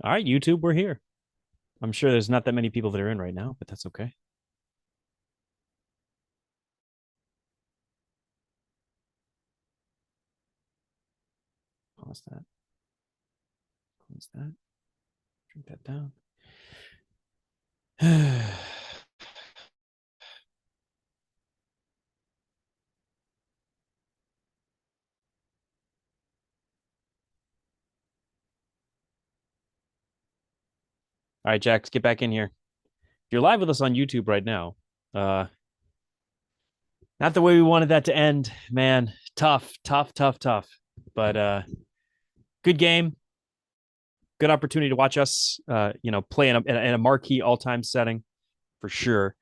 All right, YouTube, we're here. I'm sure there's not that many people that are in right now, but that's okay. Pause that. Close that. Drink that down. All right, Jax, get back in here. You're live with us on YouTube right now. Uh, Not the way we wanted that to end, man. Tough, tough, tough, tough. But good game. Good opportunity to watch us, play in a marquee all-time setting for sure.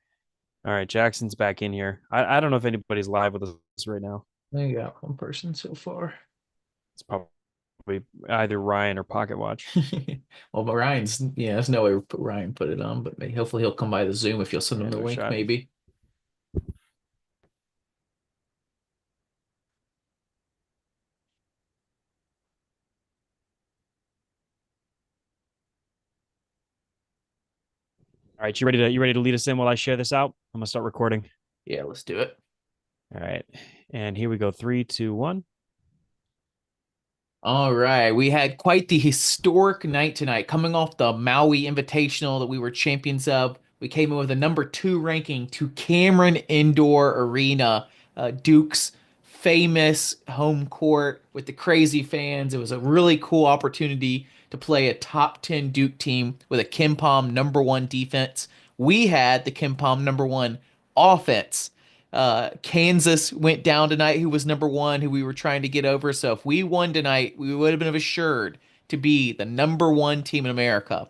All right, Jackson's back in here. I don't know if anybody's live with us right now. I got one person so far. It's probably either Ryan or Pocket Watch. Well, but Ryan's, yeah, there's no way Ryan put it on, but maybe hopefully he'll come by the Zoom if you'll send him Yeah, the no link, shot. maybe. All right, you ready to lead us in while I share this out? I'm gonna start recording. Yeah, let's do it. All right. And here we go. Three, two, one. All right. We had quite the historic night tonight, coming off the Maui Invitational that we were champions of. We came in with a number 2 ranking to Cameron Indoor Arena, Duke's famous home court with the crazy fans. It was a really cool opportunity to play a top 10 Duke team with a Kim Pom #1 defense. We had the Kim Pom #1 offense. Kansas went down tonight, who was #1, who we were trying to get over. So if we won tonight, we would have been assured to be the #1 team in America.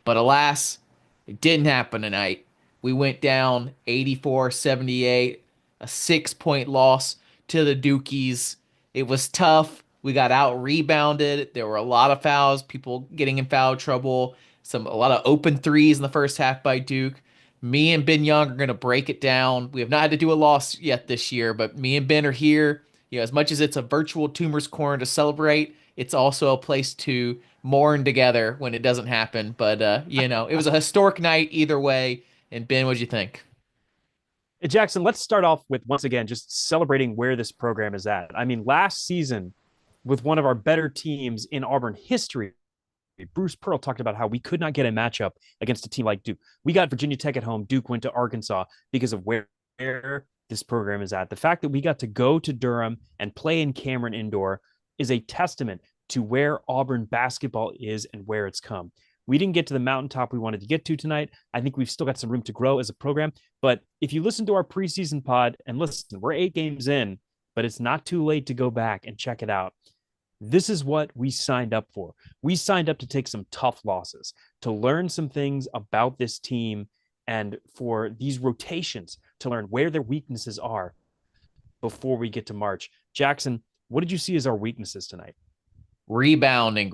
But alas, it didn't happen tonight. We went down 84-78, a 6-point loss to the Dukies. It was tough. We got out rebounded. There were a lot of fouls, people getting in foul trouble, a lot of open threes in the first half by Duke. Me and Ben Young are going to break it down. We have not had to do a loss yet this year, but me and Ben are here. As much as it's a virtual Tumors Corner to celebrate, it's also a place to mourn together when it doesn't happen. But it was a historic night either way. And Ben, what'd you think? Jackson, let's start off with once again just celebrating where this program is at. I mean, last season, with one of our better teams in Auburn history, Bruce Pearl talked about how we could not get a matchup against a team like Duke. We got Virginia Tech at home. Duke went to Arkansas because of where this program is at. The fact that we got to go to Durham and play in Cameron Indoor is a testament to where Auburn basketball is and where it's come. We didn't get to the mountaintop we wanted to get to tonight. I think we've still got some room to grow as a program. But if you listen to our preseason pod and listen, we're 8 games in, but it's not too late to go back and check it out. This is what we signed up for. We signed up to take some tough losses, to learn some things about this team, and for these rotations to learn where their weaknesses are before we get to March. Jackson, what did you see as our weaknesses tonight? Rebounding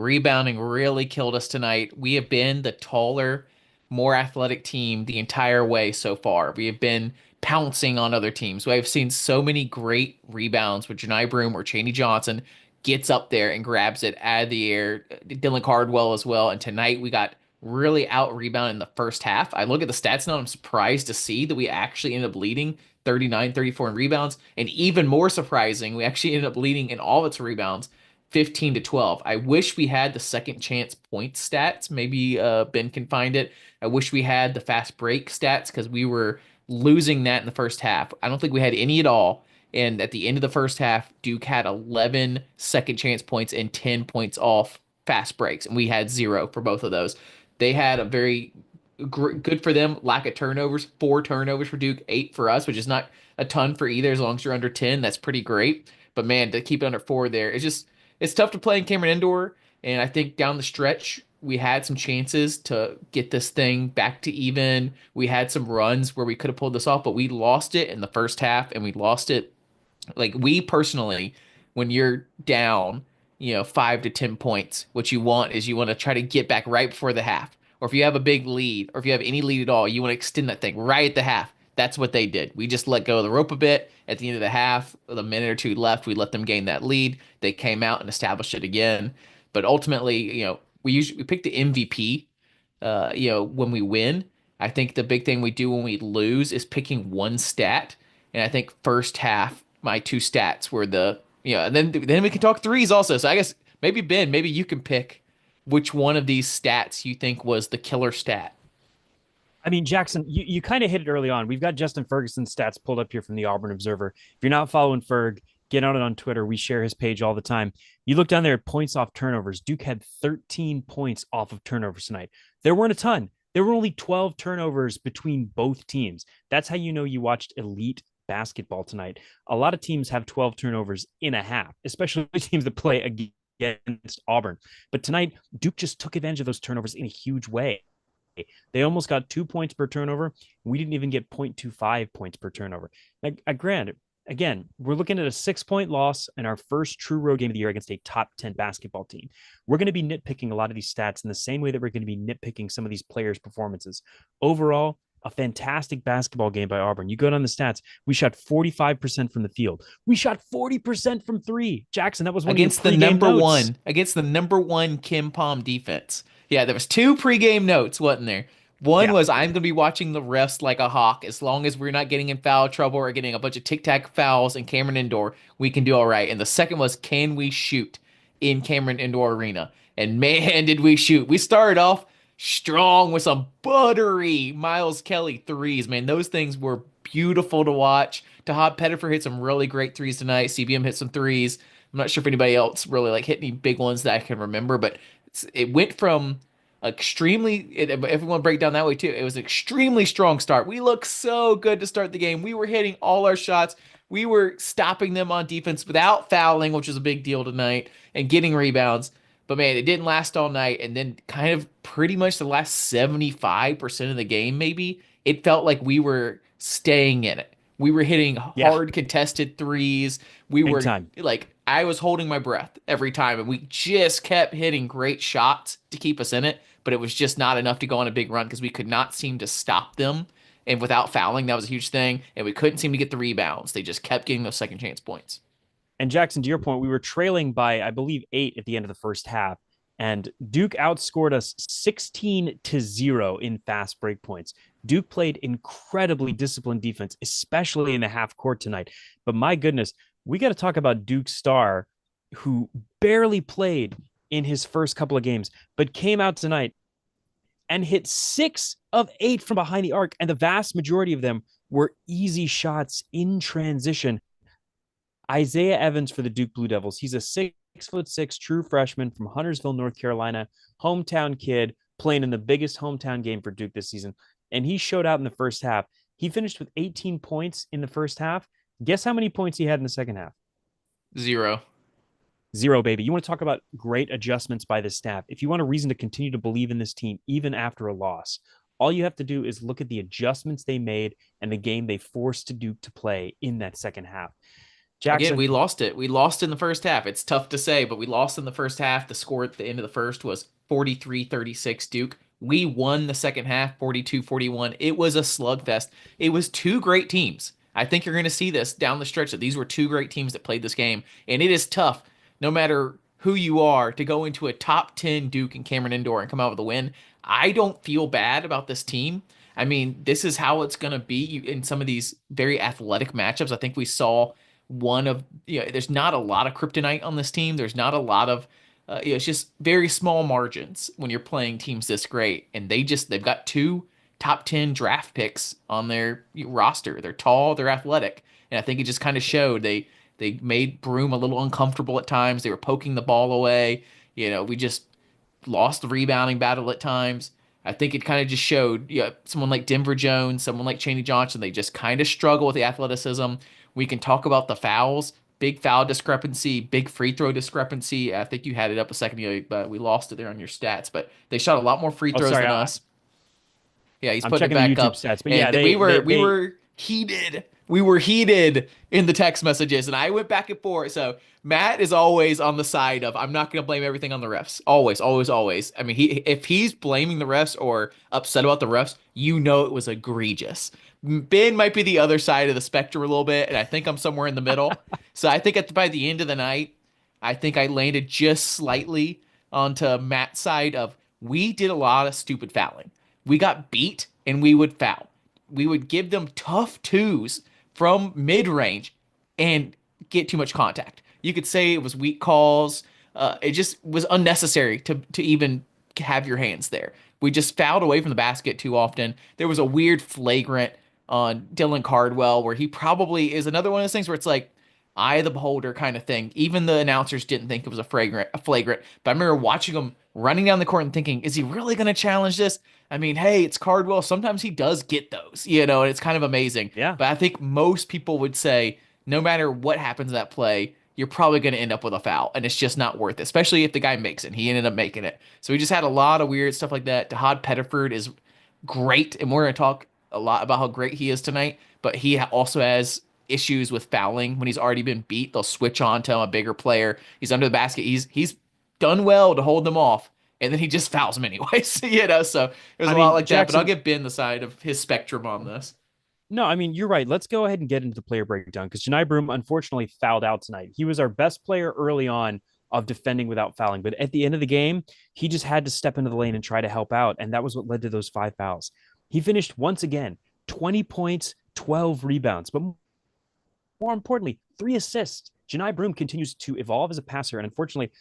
really killed us tonight. We have been the taller, more athletic team the entire way so far. We have been pouncing on other teams. We have seen so many great rebounds with Janai Broom or Chaney Johnson gets up there and grabs it out of the air. Dylan Cardwell as well. And tonight we got really out rebounded in the first half. I look at the stats now, and I'm surprised to see that we actually ended up leading 39-34 in rebounds. And even more surprising, we actually ended up leading in all of its rebounds 15-12. I wish we had the second chance point stats. Maybe Ben can find it. I wish we had the fast break stats because we were losing that in the first half. I don't think we had any at all. And at the end of the first half, Duke had 11 second chance points and 10 points off fast breaks. And we had 0 for both of those. They had a very good for them lack of turnovers, 4 turnovers for Duke, 8 for us, which is not a ton for either. As long as you're under 10, that's pretty great. But man, to keep it under 4 there, it's tough to play in Cameron Indoor, and I think down the stretch we had some chances to get this thing back to even. We had some runs where we could have pulled this off, but we lost it in the first half, and we lost it like we personally, when you're down, 5 to 10 points, what you want is you want to try to get back right before the half. Or if you have a big lead, or if you have any lead at all, you want to extend that thing right at the half. That's what they did. We just let go of the rope a bit at the end of the half. With a minute or two left, we let them gain that lead. They came out and established it again. But ultimately, we pick the MVP. When we win, I think the big thing we do when we lose is picking one stat. And I think first half, my two stats were and then we can talk threes also. So I guess maybe Ben, maybe you can pick which one of these stats you think was the killer stat. I mean, Jackson, you kind of hit it early on. We've got Justin Ferguson's stats pulled up here from the Auburn Observer. If you're not following Ferg, get on it on Twitter. We share his page all the time. You look down there at points off turnovers. Duke had 13 points off of turnovers tonight. There weren't a ton. There were only 12 turnovers between both teams. That's how you know you watched elite basketball tonight. A lot of teams have 12 turnovers in a half, especially teams that play against Auburn. But tonight, Duke just took advantage of those turnovers in a huge way. They almost got 2 points per turnover. We didn't even get 0.25 points per turnover. Granted, again, we're looking at a 6 point loss in our first true road game of the year against a top 10 basketball team. We're going to be nitpicking a lot of these stats in the same way that we're going to be nitpicking some of these players' performances. Overall, a fantastic basketball game by Auburn. You go down the stats. We shot 45% from the field. We shot 40% from three. Jackson, that was one of your pregame notes. Against the number one Kim Palm defense. Yeah, there was two pregame notes, wasn't there? One Yeah. was I'm gonna be watching the refs like a hawk. As long as we're not getting in foul trouble or getting a bunch of tic-tac fouls in Cameron Indoor, we can do all right. And the second was can we shoot in Cameron Indoor Arena? And man, did we shoot. We started off strong with some buttery Miles Kelly threes. Man, those things were beautiful to watch. Tahad Pettifer hit some really great threes tonight. CBM hit some threes. I'm not sure if anybody else really like hit any big ones that I can remember, but it went from if we want to break down that way too, it was an extremely strong start. We looked so good to start the game. We were hitting all our shots. We were stopping them on defense without fouling, which was a big deal tonight, and getting rebounds. But man, it didn't last all night. And then kind of pretty much the last 75% of the game, maybe, it felt like we were staying in it. We were hitting Yeah. hard contested threes. We Big were time. like, I was holding my breath every time, and we just kept hitting great shots to keep us in it. But it was just not enough to go on a big run because we could not seem to stop them. And without fouling, that was a huge thing. And we couldn't seem to get the rebounds. They just kept getting those second chance points. And Jackson, to your point, we were trailing by, I believe, 8 at the end of the first half. And Duke outscored us 16-0 in fast break points. Duke played incredibly disciplined defense, especially in the half court tonight. But my goodness, we got to talk about Duke's star, who barely played in his first couple of games, but came out tonight and hit 6 of 8 from behind the arc. And the vast majority of them were easy shots in transition. Isaiah Evans for the Duke Blue Devils. He's a 6'6" true freshman from Huntersville, North Carolina, hometown kid playing in the biggest hometown game for Duke this season. And he showed out in the first half. He finished with 18 points in the first half. Guess how many points he had in the second half? 0. 0, baby. You want to talk about great adjustments by the staff. If you want a reason to continue to believe in this team, even after a loss, all you have to do is look at the adjustments they made and the game they forced to Duke to play in that second half. Again, Jackson, we lost it. We lost in the first half. It's tough to say, but we lost in the first half. The score at the end of the first was 43-36 Duke. We won the second half 42-41. It was a slugfest. It was two great teams. I think you're going to see this down the stretch that these were two great teams that played this game. And it is tough, no matter who you are, to go into a top 10 Duke and Cameron Indoor and come out with a win. I don't feel bad about this team. I mean, this is how it's going to be in some of these very athletic matchups. I think we saw there's not a lot of kryptonite on this team. There's not a lot of, it's just very small margins when you're playing teams this great. And they've got two top 10 draft picks on their roster. They're tall, they're athletic. And I think it just kind of showed. They made Broom a little uncomfortable at times. They were poking the ball away. We just lost the rebounding battle at times. I think it kind of just showed, someone like Denver Jones, someone like Chaney Johnson, they just kind of struggle with the athleticism. We can talk about the fouls, big foul discrepancy, big free throw discrepancy. I think you had it up a second ago, but we lost it there on your stats. But they shot a lot more free throws than us. Yeah, he's I'm putting it checking the back YouTube up. stats, but And yeah, we were heated. We were heated in the text messages, and I went back and forth. So Matt is always on the side of I'm not going to blame everything on the refs. Always, always, always. I mean, if he's blaming the refs or upset about the refs, it was egregious. Ben might be the other side of the spectrum a little bit, and I think I'm somewhere in the middle. So I think by the end of the night, I think I landed just slightly onto Matt's side of we did a lot of stupid fouling. We got beat and we would foul. We would give them tough twos from mid range and get too much contact. You could say it was weak calls. It just was unnecessary to even have your hands there. We just fouled away from the basket too often. There was a weird flagrant on Dylan Cardwell where he probably is another one of those things where it's like eye of the beholder kind of thing. Even the announcers didn't think it was a flagrant. But I remember watching him running down the court and thinking, is he really going to challenge this? I mean, hey, it's Cardwell. Sometimes he does get those, and it's kind of amazing. Yeah. But I think most people would say, no matter what happens in that play, you're probably going to end up with a foul, and it's just not worth it, especially if the guy makes it. He ended up making it. So we just had a lot of weird stuff like that. Todd Pettiford is great, and we're going to talk a lot about how great he is tonight, but he also has issues with fouling when he's already been beat. They'll switch on to a bigger player. He's under the basket. He's done well to hold them off, and then he just fouls them anyways. So there's I a lot mean, like that. But I'll Jackson, give Ben the side of his spectrum on this. no, I mean, you're right. Let's go ahead and get into the player breakdown because Janai Broom unfortunately fouled out tonight. He was our best player early on of defending without fouling, but at the end of the game, he just had to step into the lane and try to help out. And that was what led to those 5 fouls. He finished once again 20 points, 12 rebounds, but more importantly, 3 assists. Janai Broom continues to evolve as a passer. And unfortunately,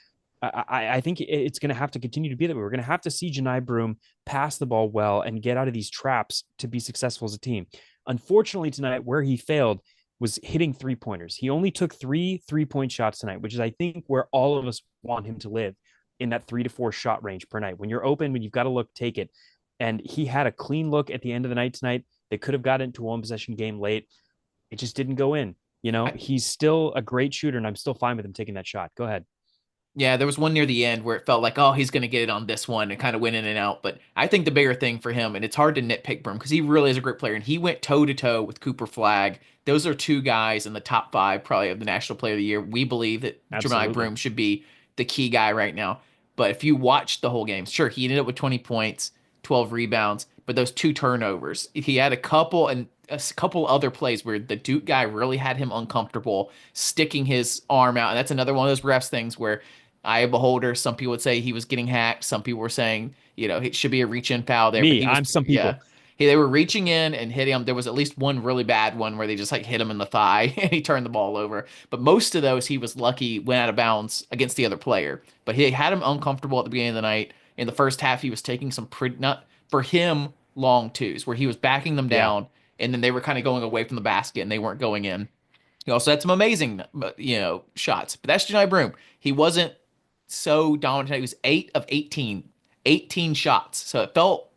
I think it's going to have to continue to be that way. We're going to have to see Janai Broom pass the ball well and get out of these traps to be successful as a team. Unfortunately, tonight, where he failed was hitting 3-pointers. He only took 3 3-point shots tonight, which is, I think, where all of us want him to live in that 3 to 4 shot range per night. When you're open, when you've got to look, take it. And he had a clean look at the end of the night tonight. They could have got into a one possession game late. It just didn't go in. He's still a great shooter, and I'm still fine with him taking that shot. Go ahead. Yeah, there was one near the end where it felt like, oh, he's going to get it on this one and kind of went in and out. But I think the bigger thing for him, and it's hard to nitpick Brim because he really is a great player, and he went toe to toe with Cooper Flagg. Those are two guys in the top five, probably, of the National Player of the Year. We believe that Jeremiah Absolutely. Broom should be the key guy right now. But if you watch the whole game, sure, he ended up with 20 points, 12 rebounds, but those 2 turnovers, he had a couple other plays where the Duke guy really had him uncomfortable, sticking his arm out. And that's another one of those refs things where eye of beholder. Some people would say he was getting hacked. Some people were saying, it should be a reach in foul there, but Me, he was, I'm some yeah. people. They were reaching in and hitting him. There was at least one really bad one where they just like hit him in the thigh and he turned the ball over. But most of those, he was lucky, went out of bounds against the other player. But he had him uncomfortable at the beginning of the night. In the first half, he was taking some pretty, not for him, long twos where he was backing them Yeah. down and then they were kind of going away from the basket and they weren't going in. He also had some amazing, shots. But that's Janai Broom. He wasn't so dominant. He was 8 of 18, 18 shots. So it felt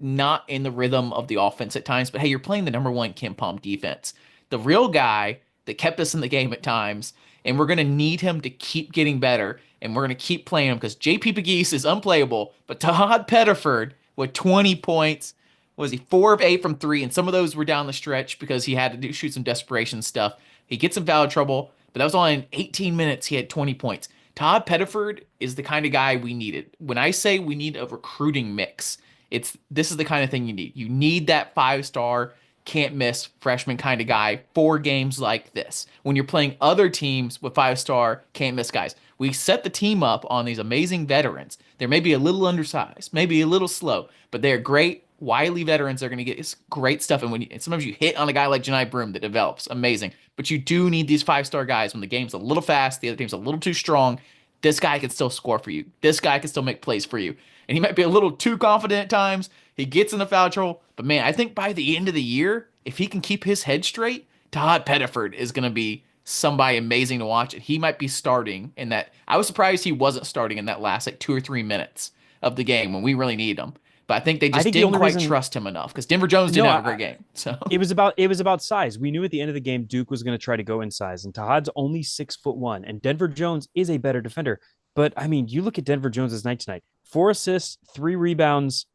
not in the rhythm of the offense at times. But hey, you're playing the number one Kim Palm defense. The real guy that kept us in the game at times. And we're going to need him to keep getting better. And we're going to keep playing him because JP Pegues is unplayable. But Todd Pettiford with 20 points. Was he 4 of 8 from three? And some of those were down the stretch because he had to shoot some desperation stuff. He gets in foul trouble, but that was only in 18 minutes. He had 20 points. Todd Pettiford is the kind of guy we needed. When I say we need a recruiting mix, this is the kind of thing you need. You need that 5-star, can't miss freshman kind of guy for games like this. When you're playing other teams with 5-star, can't miss guys. We set the team up on these amazing veterans. They're maybe a little undersized, maybe a little slow, but they're great wily veterans are going to get it's great stuff. And sometimes you hit on a guy like Janai Broom that develops amazing, but you do need these 5-star guys when the game's a little fast, the other team's a little too strong. This guy can still score for you. This guy can still make plays for you. And he might be a little too confident at times. He gets in the foul trouble, but man, I think by the end of the year, if he can keep his head straight, Todd Pettiford is going to be somebody amazing to watch. And he might be starting in that. I was surprised he wasn't starting in that last like 2 or 3 minutes of the game when we really need him. But I think they I just think the didn't only quite reason trust him enough because Denver Jones no, didn't have a great game. So it was about size. We knew at the end of the game Duke was going to try to go in size, and Tahad's only 6'1", and Denver Jones is a better defender. But I mean, you look at Denver Jones's night tonight: 4 assists, 3 rebounds,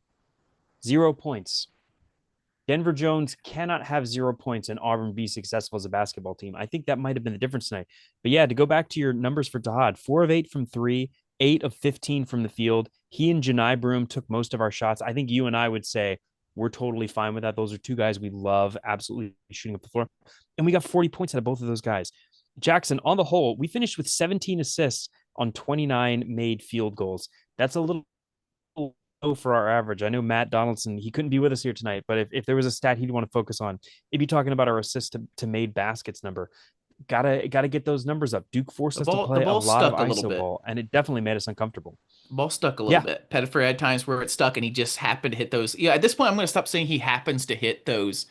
0 points. Denver Jones cannot have 0 points and Auburn be successful as a basketball team. I think that might have been the difference tonight. But yeah, to go back to your numbers for Tahad, 4 of 8 from three, 8 of 15 from the field. He and Janai Broom took most of our shots. I think you and I would say we're totally fine with that. Those are two guys we love, absolutely shooting up the floor. And we got 40 points out of both of those guys. Jackson, on the whole, we finished with 17 assists, on 29 made field goals. That's a little low for our average. I know Matt Donaldson, he couldn't be with us here tonight, but if there was a stat he'd want to focus on, it'd be talking about our assist to made baskets number. Gotta get those numbers up. Duke forced us to The play a ball lot of stuck a little ISO bit. ball, and it definitely made us uncomfortable. Ball stuck a little Yeah, bit. Pettiford had times where it stuck and he just happened to hit those. Yeah, at this point, I'm going to stop saying he happens to hit those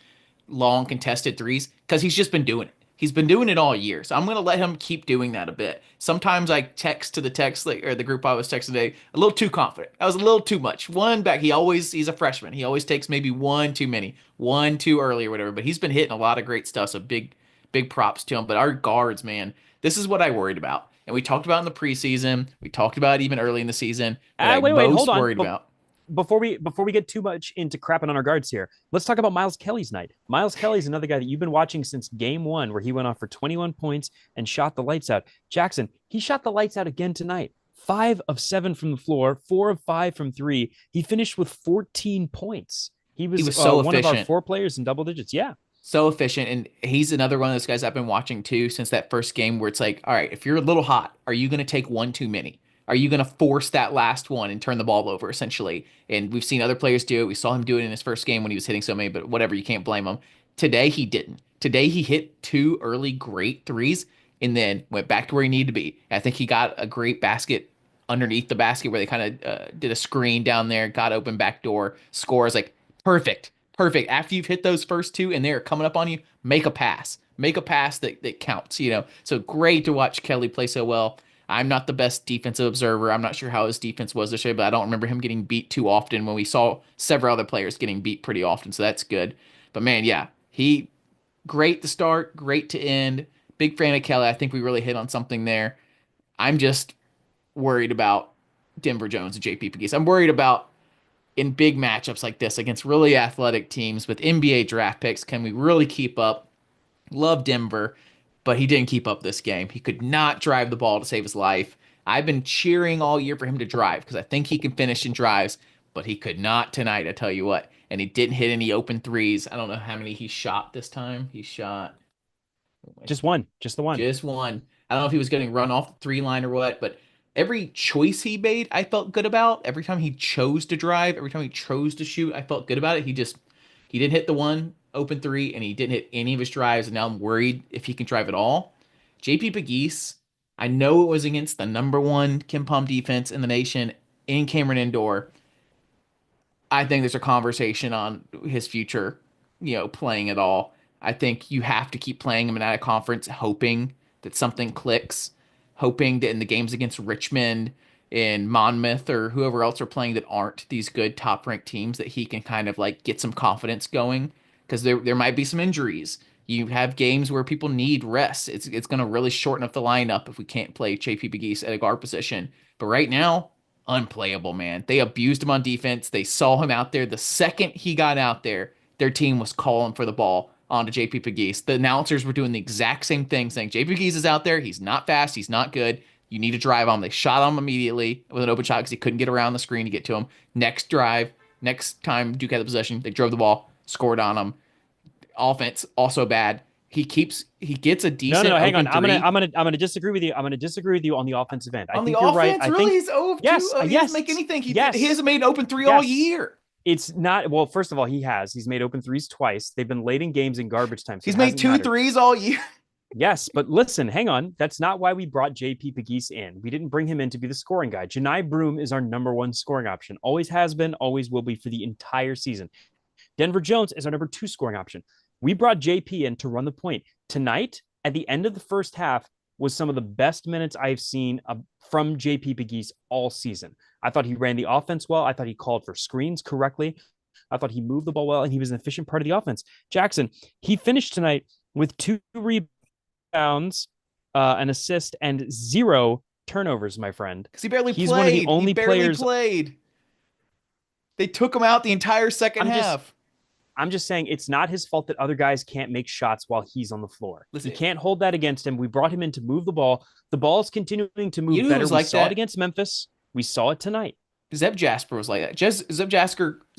long contested threes because he's just been doing it. He's been doing it all year. So I'm going to let him keep doing that a bit. Sometimes I text to the text like, or the group I was texting today a little too confident. I was a little too much. One back, he's a freshman. He always takes maybe one too many, one too early or whatever, but he's been hitting a lot of great stuff. So big props to him. But our guards, man, this is what I worried about. And we talked about it in the preseason. We talked about it even early in the season. What I wait, hold most on. worried But about. before we get too much into crapping on our guards here, let's talk about Miles Kelly's night. Miles Kelly's another guy that you've been watching since game one, where he went off for 21 points and shot the lights out. Jackson, he shot the lights out again tonight. 5 of 7 from the floor, 4 of 5 from three. He finished with 14 points. He He was was so one of our efficient. 4 players in double digits. Yeah, So efficient. And he's another one of those guys I've been watching too since that first game where it's like, all right, if you're a little hot, are you going to take one too many? Are you going to force that last one and turn the ball over essentially? And we've seen other players do it. We saw him do it in his first game when he was hitting so many, but whatever, you can't blame him. Today he didn't. Today he hit two early great threes and then went back to where he needed to be. I think he got a great basket underneath the basket where they kind of did a screen down there, got open back door, scores like perfect. Perfect. After you've hit those first two and they're coming up on you, make a pass. Make a pass that counts. So great to watch Kelly play so well. I'm not the best defensive observer. I'm not sure how his defense was this year, but I don't remember him getting beat too often when we saw several other players getting beat pretty often. So that's good. But man, yeah, he great to start, great to end. Big fan of Kelly. I think we really hit on something there. I'm just worried about Denver Jones and JP Pegues. I'm worried about in big matchups like this against really athletic teams with NBA draft picks. Can we really keep up? Love Denver, but he didn't keep up this game. He could not drive the ball to save his life. I've been cheering all year for him to drive because I think he can finish in drives, but he could not tonight, I tell you what. And he didn't hit any open threes. I don't know how many he shot this time. He shot just one, just the one. just one. I don't know if he was getting run off the three line or what, but every choice he made, I felt good about. Every time he chose to drive, every time he chose to shoot, I felt good about it. He didn't hit the one open three, and he didn't hit any of his drives. And now I'm worried if he can drive at all. JP Pegues, I know it was against the number one Kim Palm defense in the nation in Cameron Indoor. I think there's a conversation on his future, playing at all. I think you have to keep playing him in that conference, hoping that something clicks, hoping that in the games against Richmond and Monmouth or whoever else are playing that aren't these good top ranked teams, that he can kind of like get some confidence going because there might be some injuries. You have games where people need rest. It's going to really shorten up the lineup if we can't play JP Pegues at a guard position. But right now, unplayable, man. They abused him on defense. They saw him out there. The second he got out there, their team was calling for the ball onto JP Pegues. The announcers were doing the exact same thing, saying JP Pegues is out there. He's not fast. He's not good. You need to drive on him. They shot him immediately with an open shot because he couldn't get around the screen to get to him. Next drive, next time Duke had the possession, they drove the ball, scored on him. Offense also bad. He gets a No, no, decent no. Hang on. open three. I'm gonna disagree with you. I'm gonna disagree with you on the offensive end. I On the think you're right. offense, I really, think he's 0 of 2. yes, He doesn't make yes, anything. He yes, hasn't made an open three all yes. year. It's not well. First of all, he's made open threes twice. They've been late in games in garbage time, so He's it made hasn't two mattered. threes all year. Yes, but listen, hang on. That's not why we brought JP Pegues in. We didn't bring him in to be the scoring guy. Janai Broom is our number one scoring option. Always has been, always will be for the entire season. Denver Jones is our number two scoring option. We brought JP in to run the point. Tonight, at the end of the first half, was some of the best minutes I've seen from JP Pegues all season. I thought he ran the offense well. I thought he called for screens correctly. I thought he moved the ball well, and he was an efficient part of the offense. Jackson, he finished tonight with 2 rebounds, an assist, and 0 turnovers, my friend. Because he barely He's one of the played. He only barely players. played. They took him out the entire second I'm just half. I'm just saying it's not his fault that other guys can't make shots while he's on the floor. You Listen, can't hold that against him. We brought him in to move the ball. The ball is continuing to you move know who better. was We like saw it that? against Memphis. We saw it tonight. Zeb Jasper was like that.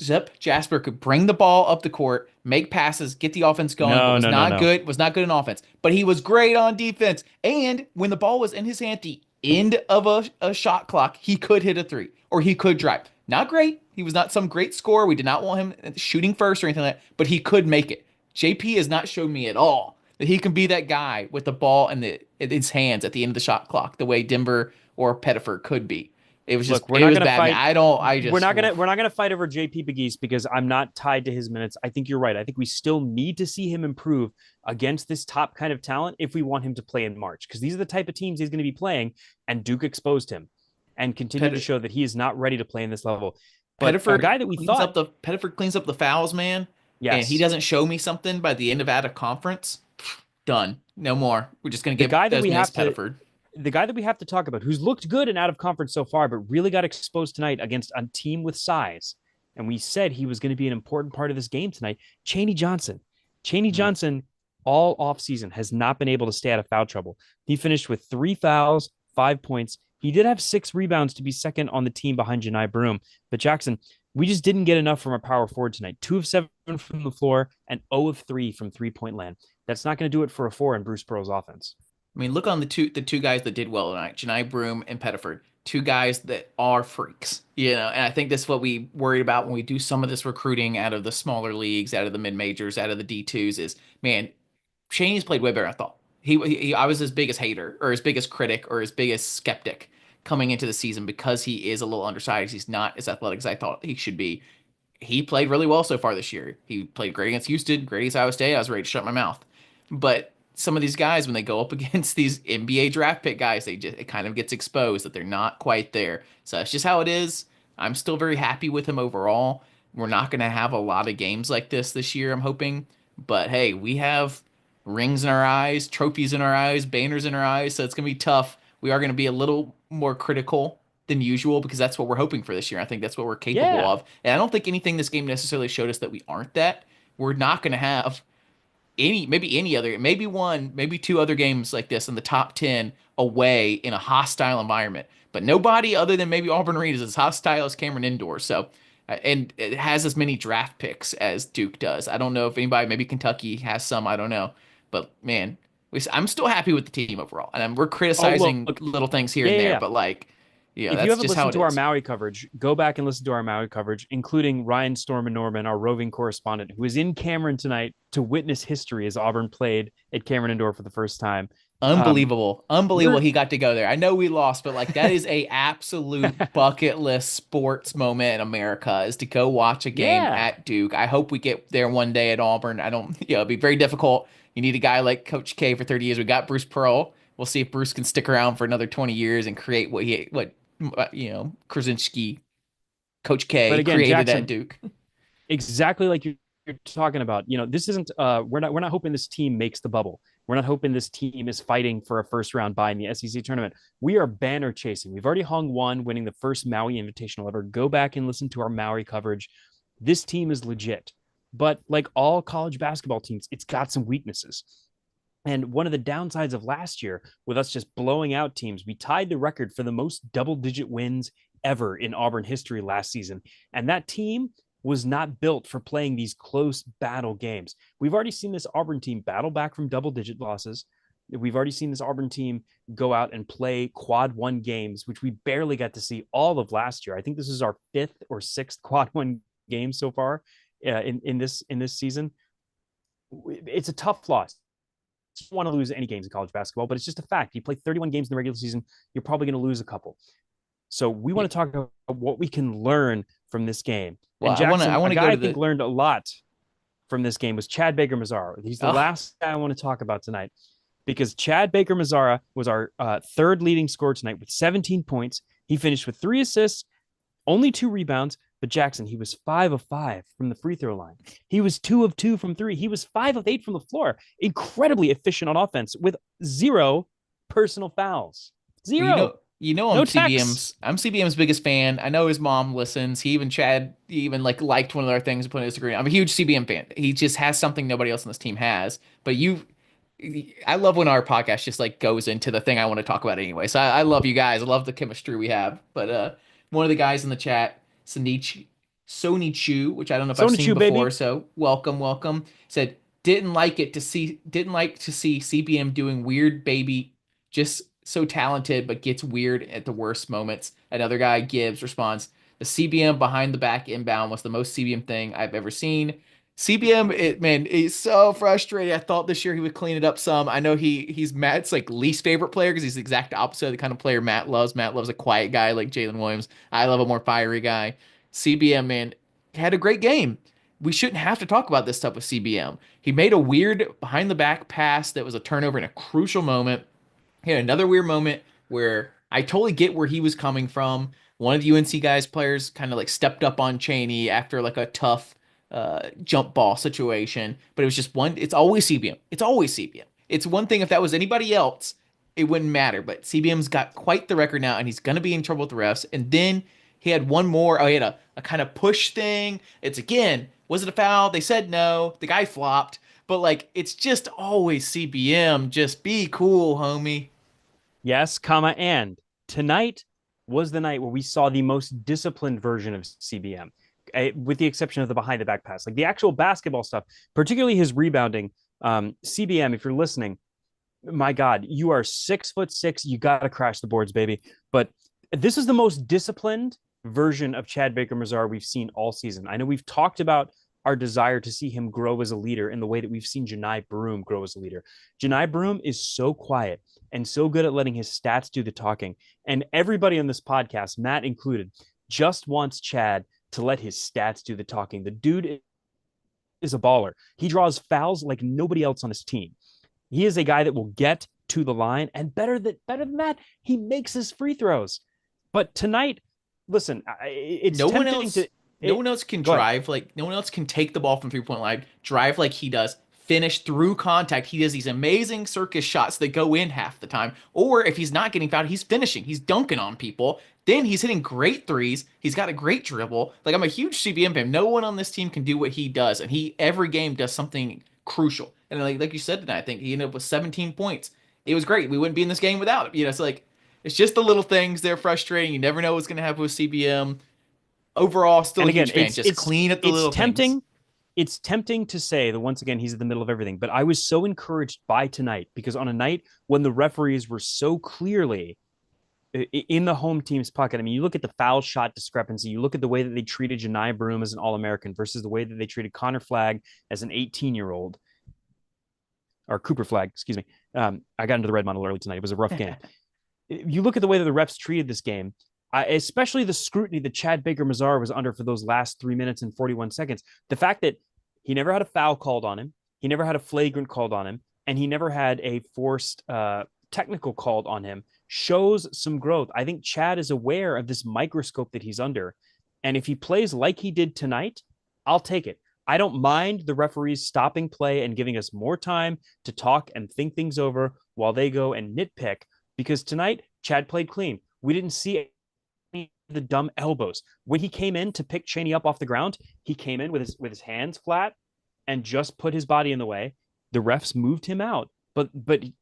Zeb Jasper could bring the ball up the court, make passes, get the offense going, but No, was no, no, not no. good. Was not good in offense. But he was great on defense. And when the ball was in his hand, end of a shot clock, he could hit a three or he could drive. Not great. He was not some great scorer. We did not want him shooting first or anything like that, but he could make it. JP has not shown me at all that he can be that guy with the ball in his hands at the end of the shot clock, the way Denver or Pettiford could be. Look, It was bad, man. I just, we're not gonna fight over JP Pegues because I'm not tied to his minutes. I think you're right. I think we still need to see him improve against this top kind of talent if we want him to play in March, because these are the type of teams he's going to be playing, and Duke exposed him and continued to Pett, show that he is not ready to play in this level. But a guy that we thought, Pettiford cleans up the fouls, man, and he yes, doesn't show me something by the end of out of conference. Done. No more. We're just gonna the give guy that those we minutes have to to Pettiford. the guy that we have to talk about, who's looked good and out of conference so far, but really got exposed tonight against a team with size. And we said he was going to be an important part of this game tonight. Chaney Johnson. Chaney Mm. Johnson, all offseason, has not been able to stay out of foul trouble. He finished with 3 fouls, 5 points. He did have 6 rebounds to be second on the team behind Janai Broom. But Jackson, we just didn't get enough from our power forward tonight. 2 of 7 from the floor and 0 of 3 from 3-point land. That's not going to do it for a four in Bruce Pearl's offense. I mean, look on the two guys that did well tonight, Janai Broom and Pettiford. Two guys that are freaks, and I think that's what we worried about when we do some of this recruiting out of the smaller leagues, out of the mid majors, out of the D2s is, man, Chaney's played way better than I thought. I was his biggest hater or his biggest critic or his biggest skeptic coming into the season because he is a little undersized. He's not as athletic as I thought he should be. He played really well so far this year. He played great against Houston, great against Iowa State. I was ready to shut my mouth. But some of these guys, when they go up against these NBA draft pick guys, it kind of gets exposed that they're not quite there. So that's just how it is. I'm still very happy with him overall. We're not going to have a lot of games like this year, I'm hoping. But hey, we have rings in our eyes, trophies in our eyes, banners in our eyes. So it's going to be tough. We are going to be a little more critical than usual because that's what we're hoping for this year. I think that's what we're capable Yeah. of. And I don't think anything this game necessarily showed us that we aren't that. We're not going to have maybe one, maybe two other games like this in the top 10 away in a hostile environment. But nobody other than maybe Auburn Reed is as hostile as Cameron Indoor. So, and it has as many draft picks as Duke does. I don't know if anybody, maybe Kentucky has some, I don't know. But man, I'm still happy with the team overall. And we're Oh, criticizing look. little things here Yeah, and yeah, there, yeah. but like, If you that's haven't just how listened it to our is. Maui coverage, go back and listen to our Maui coverage, including Ryan Storm and Norman, our roving correspondent, who is in Cameron tonight to witness history as Auburn played at Cameron Indoor for the first time. Um, Unbelievable. Unbelievable we're he got to go there. I know we lost, but like that is a absolute bucket list sports moment in America is to go watch a game yeah. at Duke. I hope we get there one day at Auburn. I don't, it'd be very difficult. You need a guy like Coach K for 30 years. We got Bruce Pearl. We'll see if Bruce can stick around for another 20 years and create Krasinski, Coach But K again, created at Jackson, Duke. exactly like you're talking about. This isn't we're not hoping this team makes the bubble. We're not hoping this team is fighting for a first round bye in the SEC tournament. We are banner chasing. We've already hung one, winning the first Maui Invitational ever. Go back and listen to our Maui coverage. This team is legit. But like all college basketball teams, it's got some weaknesses. And one of the downsides of last year, with us just blowing out teams, we tied the record for the most double digit wins ever in Auburn history last season. And that team was not built for playing these close battle games. We've already seen this Auburn team battle back from double digit losses. We've already seen this Auburn team go out and play quad one games, which we barely got to see all of last year. I think this is our fifth or sixth quad one game so far in this season. It's a tough loss. You don't want to lose any games in college basketball, but it's just a fact. You play 31 games in the regular season, you're probably going to lose a couple. So we want to talk about what we can learn from this game. Well, And Jackson, I a want to guy go I to think the, learned a lot from this game was Chad Baker Mazara. He's the oh, last guy I want to talk about tonight because Chad Baker Mazara was our third leading scorer tonight with 17 points. He finished with 3 assists, only 2 rebounds. But Jackson, he was 5 of 5 from the free throw line. He was 2 of 2 from three. He was 5 of 8 from the floor. Incredibly efficient on offense with 0 personal fouls. well, 0. I'm No techs. CBM's biggest fan. I know his mom listens. He even like liked one of our things and put on Instagram. I'm a huge CBM fan. He just has something nobody else on this team has. But I love when our podcast just like goes into the thing I want to talk about anyway. So I love you guys. I love the chemistry we have. But one of the guys in the chat, Sony Chu, which I don't know if I've Sony seen Chu, before. baby. So welcome. Said didn't like to see CBM doing weird baby just so talented, but gets weird at the worst moments. Another guy, Gibbs, responds, the CBM behind the back inbound was the most CBM thing I've ever seen. CBM, man, he's so frustrating. I thought this year he would clean it up some. I know he's Matt's like least favorite player because he's the exact opposite of the kind of player Matt loves. Matt loves a quiet guy like Jalen Williams. I love a more fiery guy. CBM, man, had a great game. We shouldn't have to talk about this stuff with CBM. He made a weird behind the back pass that was a turnover in a crucial moment. He had another weird moment where I totally get where he was coming from. One of the UNC guys players kind of like stepped up on Cheney after like a tough jump ball situation, but it was just one. It's always CBM. It's always CBM. It's one thing if that was anybody else, it wouldn't matter. But CBM's got quite the record now, and he's gonna be in trouble with the refs. And then he had one more. Oh, he had a kind of push thing. It's again, was it a foul? They said no. The guy flopped. But like, it's just always CBM. Just be cool, homie. Yes, comma, and tonight was the night where we saw the most disciplined version of CBM, with the exception of the behind the back pass. Like the actual basketball stuff, particularly his rebounding. CBM, if you're listening, my God, you are 6'6". You got to crash the boards, baby. But this is the most disciplined version of Chad Baker Mazar we've seen all season. I know we've talked about our desire to see him grow as a leader in the way that we've seen Janai Broom grow as a leader. Janai Broom is so quiet and so good at letting his stats do the talking. And everybody on this podcast, Matt included, just wants Chad to let his stats do the talking. The dude is a baller. He draws fouls like nobody else on his team. He is a guy that will get to the line, and better than that, he makes his free throws. But tonight, listen, it's no one tempting else to. no one else can Go ahead. drive like no one else can take the ball from 3 point line, drive like he does, finish through contact. He does these amazing circus shots that go in half the time. Or if he's not getting fouled, he's finishing. He's dunking on people. Then he's hitting great threes. He's got a great dribble. Like I'm a huge CBM fan. No one on this team can do what he does, and he every game does something crucial. And like you said tonight, I think he ended up with 17 points. It was great. We wouldn't be in this game without him. It's like it's just the little things. They're frustrating. You never know what's going to happen with CBM. Overall, still And a again, huge fan. Just clean up the it's little things. tempting. It's tempting to say that once again he's in the middle of everything, but I was so encouraged by tonight because on a night when the referees were so clearly in the home team's pocket. I mean, you look at the foul shot discrepancy. You look at the way that they treated Janai Broom as an All-American versus the way that they treated Connor Flagg as an 18-year-old, or Cooper Flagg, excuse me. I got into the red model early tonight. It was a rough game. You look at the way that the refs treated this game, especially the scrutiny that Chad Baker Mazar was under for those last 3 minutes and 41 seconds. The fact that he never had a foul called on him, he never had a flagrant called on him, and he never had a forced technical called on him shows some growth. I think Chad is aware of this microscope that he's under. And if he plays like he did tonight, I'll take it. I don't mind the referees stopping play and giving us more time to talk and think things over while they go and nitpick. Because tonight, Chad played clean. We didn't see any of the dumb elbows. When he came in to pick Cheney up off the ground, he came in with his hands flat and just put his body in the way. The refs moved him out, but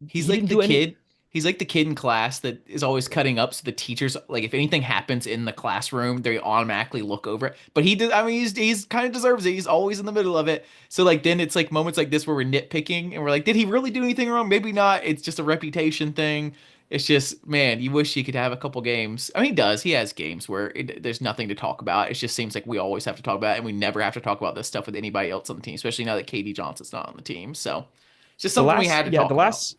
He's he like didn't the do any. kid. He's like the kid in class that is always cutting up. So the teachers, like, if anything happens in the classroom, they automatically look over it. But he did. I mean, he's kind of deserves it. He's always in the middle of it. So like, then it's like moments like this where we're nitpicking and we're like, did he really do anything wrong? Maybe not. It's just a reputation thing. It's just, man, you wish he could have a couple games. I mean, he does. He has games where there's nothing to talk about. It just seems like we always have to talk about it, and we never have to talk about this stuff with anybody else on the team, especially now that KD Johnson's not on the team. So it's just The something we last, had to yeah, talk about.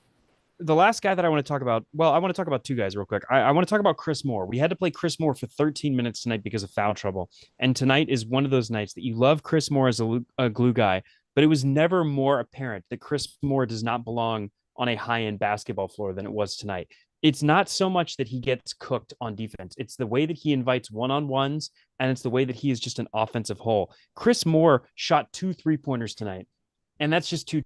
the last guy that I want to talk about. Well, I want to talk about two guys real quick. I want to talk about Chris Moore. We had to play Chris Moore for 13 minutes tonight because of foul trouble. And tonight is one of those nights that you love Chris Moore as a glue guy, but it was never more apparent that Chris Moore does not belong on a high-end basketball floor than it was tonight. It's not so much that he gets cooked on defense. It's the way that he invites one-on-ones, and it's the way that he is just an offensive whole. Chris Moore shot 2 3-pointers tonight, and that's just too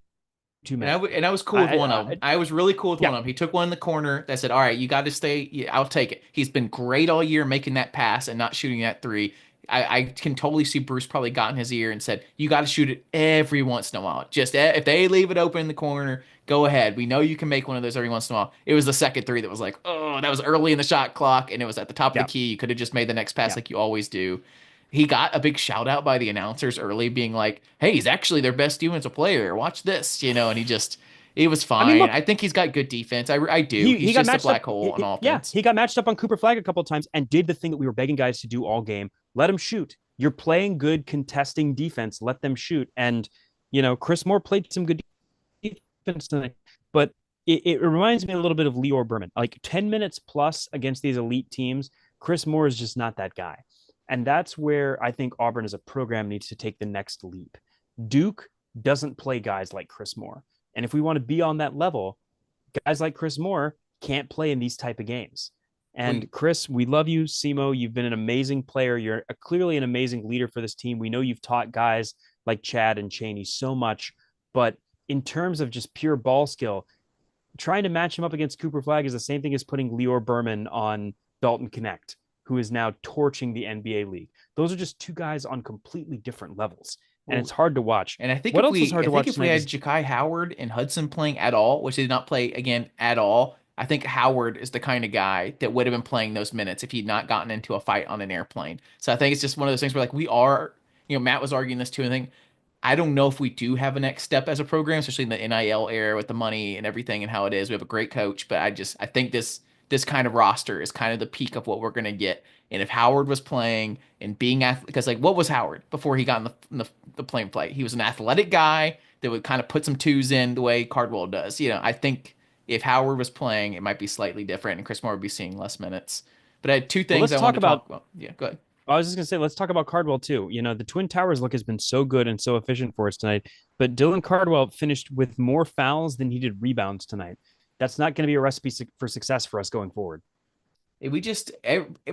And many. I was cool with one of them. I I was really cool with yeah, one of them. He took one in the corner that said, "All right, you got to stay. Yeah, I'll take it." He's been great all year making that pass and not shooting that three. I can totally see Bruce probably got in his ear and said, "You got to shoot it every once in a while. Just if they leave it open in the corner, go ahead. We know you can make one of those every once in a while." It was the second three that was like, "Oh, that was early in the shot clock, and it was at the top of the yeah, key. You could have just made the next pass yeah. like you always do." He got a big shout out by the announcers early, being like, "Hey, he's actually their best defensive player. Watch this," and he just It was I mean, fine. look, I think he's got good defense. I do. he He's got just a matched up. black hole on Yeah, offense. he got matched up on Cooper Flag a couple of times and did the thing that we were begging guys to do all game. Let him shoot. You're playing good contesting defense. Let them shoot. And Chris Moore played some good defense tonight, but it reminds me a little bit of Lior Berman. Like 10 minutes plus against these elite teams, Chris Moore is just not that guy. And that's where I think Auburn as a program needs to take the next leap. Duke doesn't play guys like Chris Moore. And if we want to be on that level, guys like Chris Moore can't play in these type of games. We And Chris, we love you. Simo, you've been an amazing player. You're clearly an amazing leader for this team. We know you've taught guys like Chad and Cheney so much, but in terms of just pure ball skill, trying to match him up against Cooper Flag is the same thing as putting Lior Berman on Dalton Connect, who is now torching the NBA league. Those are just two guys on completely different levels, and well, it's hard to watch. and I think What if else was we hard I to think watch if we tonight had was Ja'Kai Howard and Hudson playing at all, which they did not play again at all, I think Howard is the kind of guy that would have been playing those minutes if he'd not gotten into a fight on an airplane. So I think it's just one of those things where like we are, Matt was arguing this too, and I think I don't know if we do have a next step as a program, especially in the NIL era with the money and everything and how it is. We have a great coach, but I think this kind of roster is kind of the peak of what we're going to get. And if Howard was playing and being because like what was Howard before he got in the playing play? He was an athletic guy that would kind of put some twos in the way Cardwell does. I think if Howard was playing, it might be slightly different, and Chris Moore would be seeing less minutes. But I had two well. things Let's I talk wanted to about. talk about. Yeah, go ahead. I was just gonna say, let's talk about Cardwell too. The Twin Towers look has been so good and so efficient for us tonight, but Dylan Cardwell finished with more fouls than he did rebounds tonight. That's not going to be a recipe for success for us going forward. We just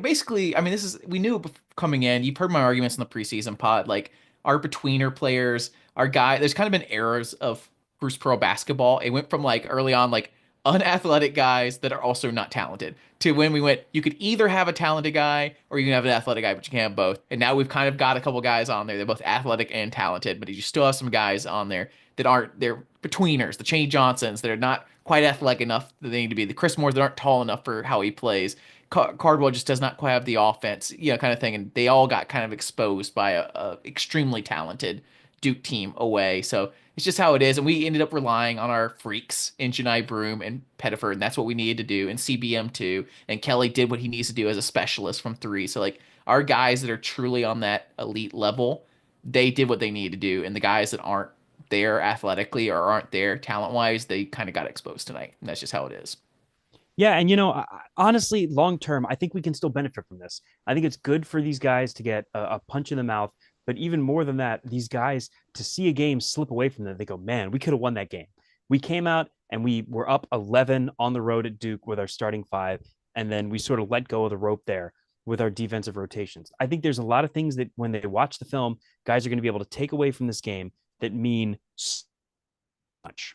basically, I mean, this is we knew coming in. You've heard my arguments in the preseason pod, like our betweener players, our guy. There's kind of been eras of Bruce Pearl basketball. It went from like early on, like unathletic guys that are also not talented, to when we went, you could either have a talented guy or you can have an athletic guy, but you can't have both. And now we've kind of got a couple guys on there. They're both athletic and talented, but you still have some guys on there that aren't. They're betweeners, the Cheney Johnsons that are not quite athletic enough that they need to be, the Chris Moores that aren't tall enough for how he plays. Cardwell just does not quite have the offense, kind of thing. And they all got kind of exposed by a extremely talented Duke team away. So it's just how it is. And we ended up relying on our freaks in Janai Broom and Pettiford, and that's what we needed to do. And CBM too. And Kelly did what he needs to do as a specialist from three. So like our guys that are truly on that elite level, they did what they needed to do. And the guys that aren't there athletically or aren't there talent wise, they kind of got exposed tonight. And that's just how it is. Yeah, and honestly, long term, I think we can still benefit from this. I think it's good for these guys to get a punch in the mouth, but even more than that, these guys to see a game slip away from them, they go, "Man, we could have won that game." We came out and we were up 11 on the road at Duke with our starting five, and then we sort of let go of the rope there with our defensive rotations. I think there's a lot of things that when they watch the film, guys are going to be able to take away from this game that mean so much.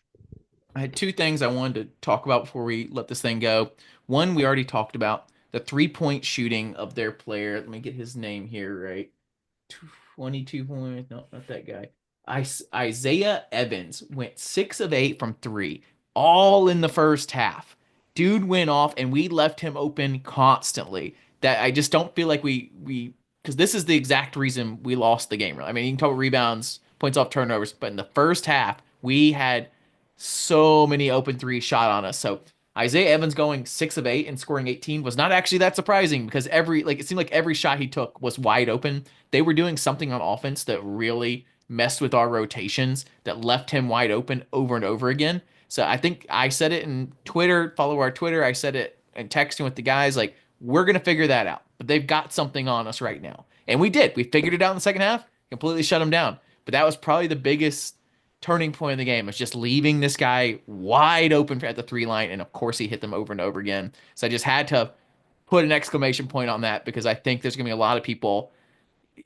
I had two things I wanted to talk about before we let this thing go. One, we already talked about the 3-point shooting of their player. Let me get his name here right. 22 points. No, not that guy. Isaiah Evans went 6 of 8 from 3, all in the first half. Dude went off, and we left him open constantly. That I just don't feel like we because this is the exact reason we lost the game. I mean, you can talk about rebounds, points off turnovers, but in the first half, we had so many open threes shot on us. So Isaiah Evans going 6 of 8 and scoring 18 was not actually that surprising because it seemed like every shot he took was wide open. They were doing something on offense that really messed with our rotations that left him wide open over and over again. So I think I said it in Twitter, follow our Twitter. I said it and texting with the guys like we're gonna figure that out. But they've got something on us right now, and we did. We figured it out in the second half, completely shut them down. But that was probably the biggest turning point in the game was just leaving this guy wide open at the 3 line, and of course he hit them over and over again. So I just had to put an exclamation point on that because I think there's gonna be a lot of people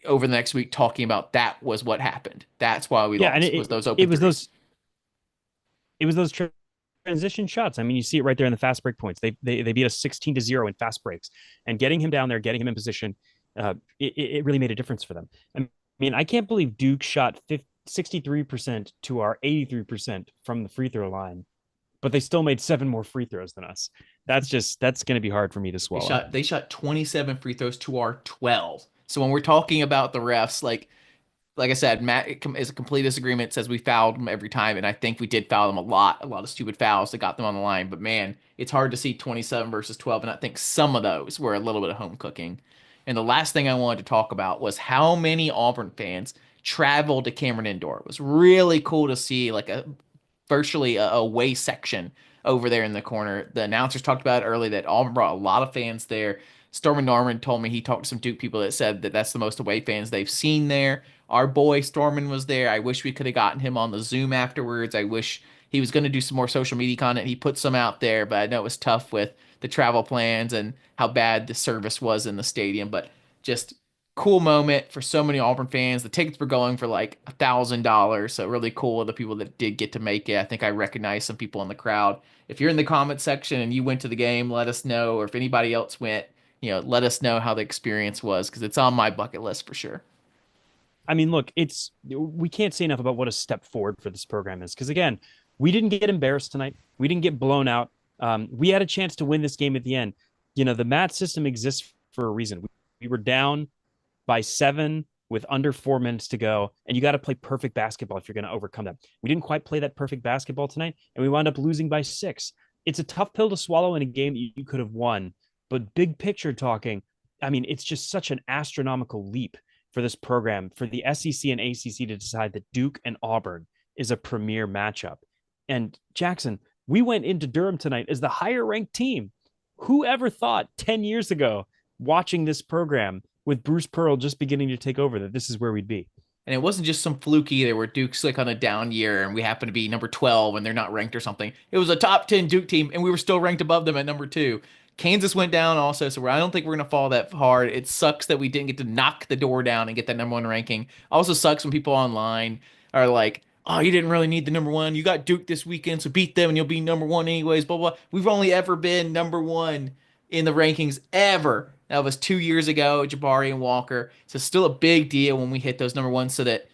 over the next week talking about that was what happened. That's why we Yeah, and lost was those it open was threes. those transition shots. I mean, you see it right there in the fast break points. They beat us 16-0 in fast breaks, and getting him down there, getting him in position, it really made a difference for them. I mean, I can't believe Duke shot 63% to our 83% from the free throw line, but they still made 7 more free throws than us. That's going to be hard for me to swallow. They shot 27 free throws to our 12. So when we're talking about the refs, like like I said, Matt is a complete disagreement. Says we fouled him every time, and I think we did foul them a lot of stupid fouls that got them on the line. But man, it's hard to see 27 versus 12, and I think some of those were a little bit of home cooking. And the last thing I wanted to talk about was how many Auburn fans traveled to Cameron Indoor. It was really cool to see like a virtually a away section over there in the corner. The announcers talked about it early that Auburn brought a lot of fans there. Stormin Norman told me he talked to some Duke people that said that that's the most away fans they've seen there. Our boy Stormin was there. I wish we could have gotten him on the Zoom afterwards. I wish he was going to do some more social media content. He put some out there, but I know it was tough with the travel plans and how bad the service was in the stadium. But just cool moment for so many Auburn fans. The tickets were going for like $1,000, so really cool of the people that did get to make it. I think I recognized some people in the crowd. If you're in the comment section and you went to the game, let us know. Or if anybody else went, let us know how the experience was because it's on my bucket list for sure. I mean, look, it's we can't say enough about what a step forward for this program is because again, we didn't get embarrassed tonight. We didn't get blown out. We had a chance to win this game at the end. The mat system exists for a reason. We were down by 7 with under 4 minutes to go, and you got to play perfect basketball if you're going to overcome that. We didn't quite play that perfect basketball tonight, and we wound up losing by 6. It's a tough pill to swallow in a game that you could have won, but big picture talking, I mean, it's just such an astronomical leap for this program, for the SEC and ACC to decide that Duke and Auburn is a premier matchup. And Jackson, we went into Durham tonight as the higher ranked team. Who ever thought 10 years ago, watching this program with Bruce Pearl just beginning to take over, that this is where we'd be? And it wasn't just some fluke either where Duke's like on a down year and we happen to be number 12 and they're not ranked or something. It was a top 10 Duke team and we were still ranked above them at number 2. Kansas went down also, so I don't think we're going to fall that hard. It sucks that we didn't get to knock the door down and get that number 1 ranking. Also sucks when people online are like, oh, you didn't really need the number 1. You got Duke this weekend, so beat them and you'll be number 1 anyways, blah, blah. We've only ever been number 1 in the rankings ever. That was 2 years ago, Jabari and Walker. So still a big deal when we hit those number 1 so that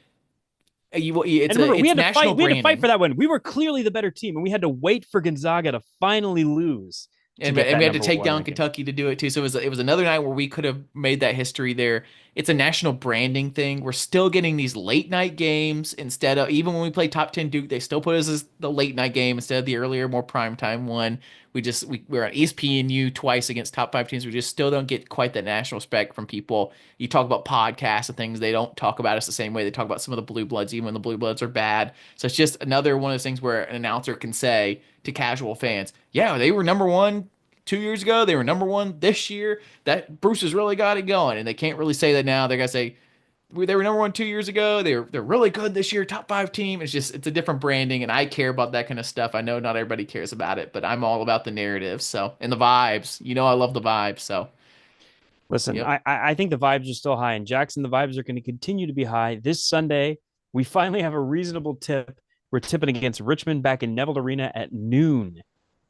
And remember, we it's had to national fight. We had to fight for branding. that one. We were clearly the better team, and we had to wait for Gonzaga to finally lose to And, get and that we had to number take one down ranking. Kentucky to do it too. So it was another night where we could have made that history there. It's a national branding thing. We're still getting these late night games instead of even when we play top 10 Duke, they still put us as the late night game instead of the earlier, more prime time one. We're on ESPNU twice against top 5 teams. We just still don't get quite that national respect from people. You talk about podcasts and things, they don't talk about us the same way they talk about some of the blue bloods, even when the blue bloods are bad. So it's just another one of those things where an announcer can say to casual fans, yeah, they were number 1 2 years ago. They were number 1 this year. That Bruce has really got it going, and they can't really say that now. They're gonna say they were number 1 2 years ago. They're really good this year, top 5 team. It's a different branding, and I care about that kind of stuff. I know not everybody cares about it, but I'm all about the narrative. So and the vibes. I love the vibes. So Listen, yep. I think the vibes are still high. In Jackson, the vibes are going to continue to be high. This Sunday, we finally have a reasonable tip. We're tipping against Richmond back in Neville Arena at noon.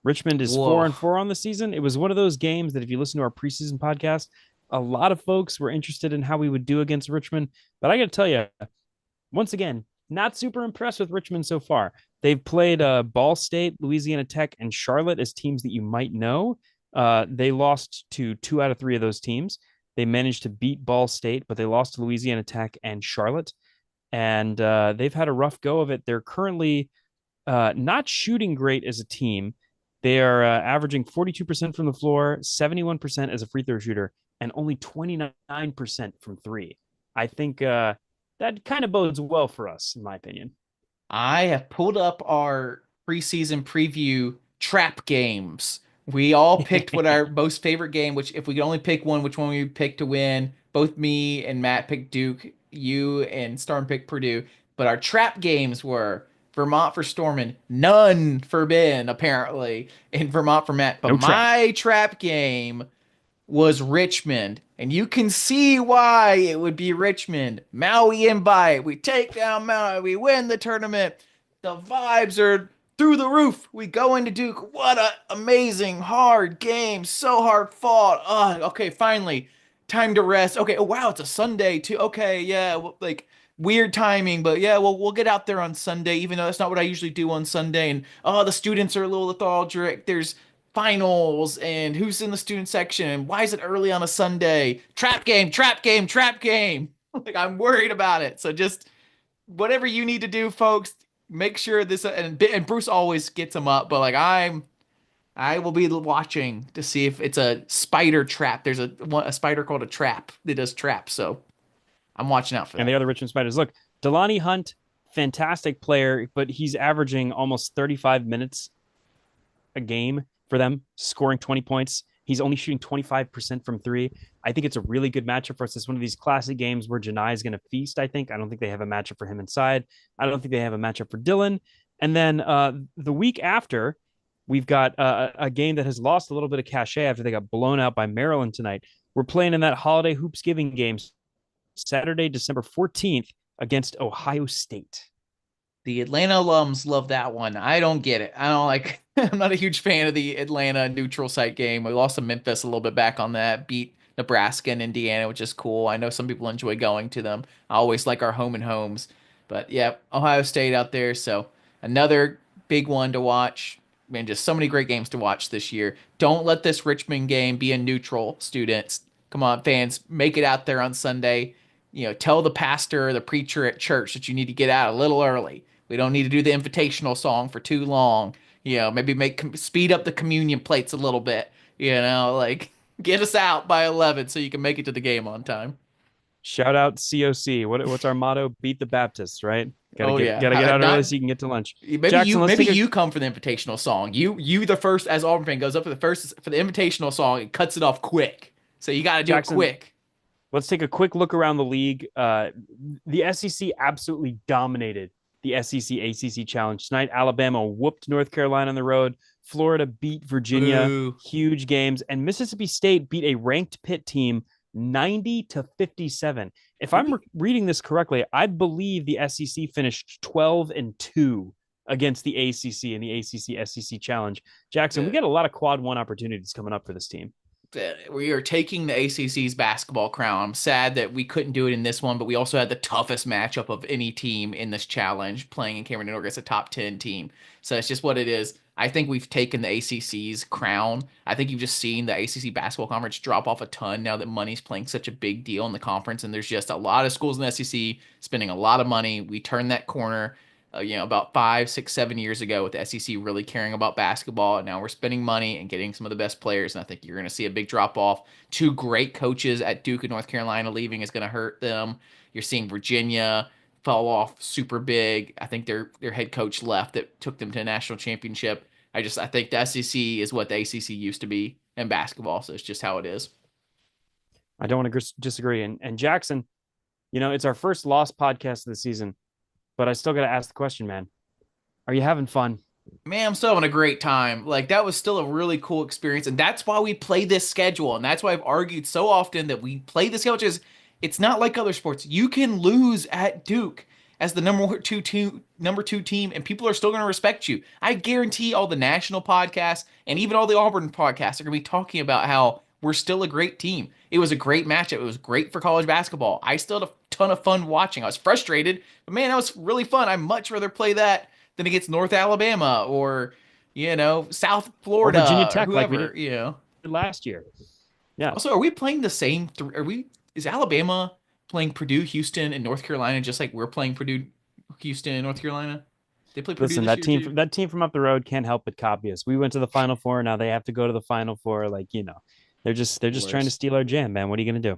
Richmond is four Whoa. and four on the season. It was one of those games that if you listen to our preseason podcast, a lot of folks were interested in how we would do against Richmond. But I got to tell you, once again, not super impressed with Richmond so far. They've played Ball State, Louisiana Tech, and Charlotte as teams that you might know. They lost to 2 out of 3 of those teams. They managed to beat Ball State, but they lost to Louisiana Tech and Charlotte. And they've had a rough go of it. They're currently not shooting great as a team. They are averaging 42% from the floor, 71% as a free throw shooter, and only 29% from 3. I think that kind of bodes well for us, in my opinion. I have pulled up our preseason preview trap games. We all picked what our most favorite game, which if we could only pick one, which one we would pick to win. Both me and Matt picked Duke, you and Storm picked Purdue. But our trap games were Vermont for Stormin, none for Ben, apparently, and Vermont for Matt. But No trap. my trap game was Richmond. And you can see why it would be Richmond. Maui invite. We take down Maui. We win the tournament. The vibes are through the roof. We go into Duke. What a amazing hard game. So hard fought. Okay, finally. Time to rest. Okay, oh wow, it's a Sunday too. Okay, yeah, like weird timing, but yeah, we'll get out there on Sunday, even though that's not what I usually do on Sunday. And oh, the students are a little lethargic. There's finals and who's in the student section and why is it early on a Sunday? Trap game, trap game, trap game. Like I'm worried about it. So just whatever you need to do, folks, make sure this and Bruce always gets them up, but like I will be watching to see if it's a spider trap. There's a spider called a trap that does traps, so I'm watching out for And the that. other Richmond Spiders. Look, Delani Hunt, fantastic player, but he's averaging almost 35 minutes a game for them, scoring 20 points. He's only shooting 25% from three. I think it's a really good matchup for us. It's one of these classic games where Janai is going to feast, I think. I don't think they have a matchup for him inside. I don't think they have a matchup for Dylan. And then the week after, we've got a game that has lost a little bit of cachet after they got blown out by Maryland tonight. We're playing in that holiday hoops giving game Saturday, December 14th against Ohio State. The Atlanta alums love that one. I don't get it. I don't like. I'm not a huge fan of the Atlanta neutral site game. We lost to Memphis a little bit back on that. Beat Nebraska and Indiana, which is cool. I know some people enjoy going to them. I always like our home and homes. But yeah, Ohio State out there. So another big one to watch. Man, just so many great games to watch this year. Don't let this Richmond game be a neutral, students. Come on, fans, make it out there on Sunday. Tell the pastor or the preacher at church that you need to get out a little early. We don't need to do the invitational song for too long. Maybe speed up the communion plates a little bit. Like get us out by 11 so you can make it to the game on time. Shout out COC. What's our motto? Beat the Baptists, right? Gotta Oh get yeah, gotta get out early not so you can get to lunch. maybe Jackson, you let's maybe take a you come for the invitational song. You the first as Auburn fan goes up for the invitational song and cuts it off quick. So you got to do it Jackson. quick. Let's take a quick look around the league. The SEC absolutely dominated the SEC ACC challenge tonight. Alabama whooped North Carolina on the road. Florida beat Virginia. Boo. Huge games. And Mississippi State beat a ranked Pitt team 90-57. If Did I'm we reading this correctly, I believe the SEC finished 12-2 against the ACC in the ACC SEC challenge. Jackson, we the got a lot of quad one opportunities coming up for this team. we are taking the ACC's basketball crown. I'm sad that we couldn't do it in this one, but we also had the toughest matchup of any team in this challenge playing in Cameron Indoor against a top 10 team. So it's just what it is. I think we've taken the ACC's crown. I think you've just seen the ACC basketball conference drop off a ton now that money's playing such a big deal in the conference, and there's just a lot of schools in the SEC spending a lot of money. We turned that corner about 5, 6, 7 years ago with the SEC really caring about basketball. And now we're spending money and getting some of the best players. And I think you're going to see a big drop off. Two great coaches at Duke and North Carolina leaving is going to hurt them. You're seeing Virginia fall off super big. I think their head coach left that took them to a national championship. I think the SEC is what the ACC used to be in basketball. So it's just how it is. I don't want to disagree. And Jackson, it's our first lost podcast of the season, but I still got to ask the question, man. Are you having fun? Man, I'm still having a great time. Like that was still a really cool experience, and that's why we play this schedule, and that's why I've argued so often that we play this schedule. Is it's not like other sports. You can lose at Duke as the number two team, and people are still going to respect you. I guarantee all the national podcasts and even all the Auburn podcasts are going to be talking about how we're still a great team. It was a great matchup. It was great for college basketball. I still had a ton of fun watching. I was frustrated, but man, that was really fun. I'd much rather play that than against North Alabama or South Or Virginia Florida or Tech like we whoever. did last year? Yeah. Also, are we playing the same? Are we? Is Alabama playing Purdue, Houston, and North Carolina just like we're playing Purdue, Houston, and North Carolina? They play Purdue Listen, this that year team too. that team from up the road can't help but copy us. We went to the Final Four. Now they have to go to the Final Four. They're just trying to Worse. steal our jam, man. What are you gonna do?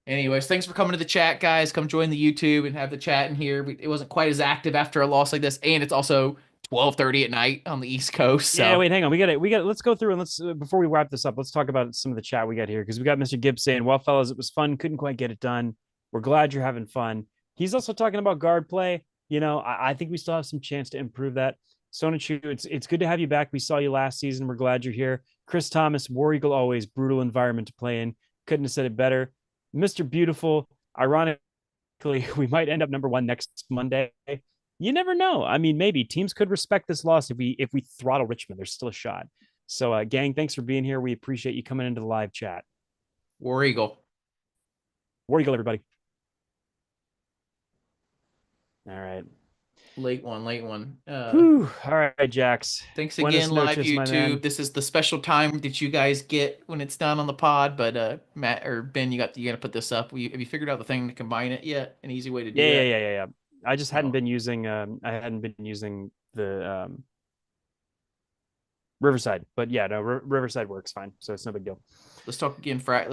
Anyways, thanks for coming to the chat, guys. Come join the YouTube and have the chat in here. It wasn't quite as active after a loss like this, and it's also 12:30 at night on the East Coast. Yeah, So, wait, hang on. We got. Let's go through and let's before we wrap this up. Let's talk about some of the chat we got here because we got Mr. Gibbs saying, "Well, fellas, it was fun. Couldn't quite get it done. We're glad you're having fun." He's also talking about guard play. I think we still have some chance to improve that. Sonichu, it's good to have you back. We saw you last season. We're glad you're here. Chris Thomas, War Eagle, always brutal environment to play in. Couldn't have said it better. Mr. Beautiful, ironically, we might end up number one next Monday. You never know. I mean, maybe teams could respect this loss if we throttle Richmond. There's still a shot. So, gang, thanks for being here. We appreciate you coming into the live chat. War Eagle. War Eagle, everybody. All right. Late one, late one. Whew. All right, Jax. Thanks Buenos again, live noches, my YouTube. man. This is the special time that you guys get when it's done on the pod. But Matt or Ben, you got to put this up. Have you figured out the thing to combine it yet? An easy way to Yeah, do yeah, that? yeah, yeah, yeah. I just hadn't No. been using the Riverside, but yeah, no, Riverside works fine, so it's no big deal. Let's talk again Friday.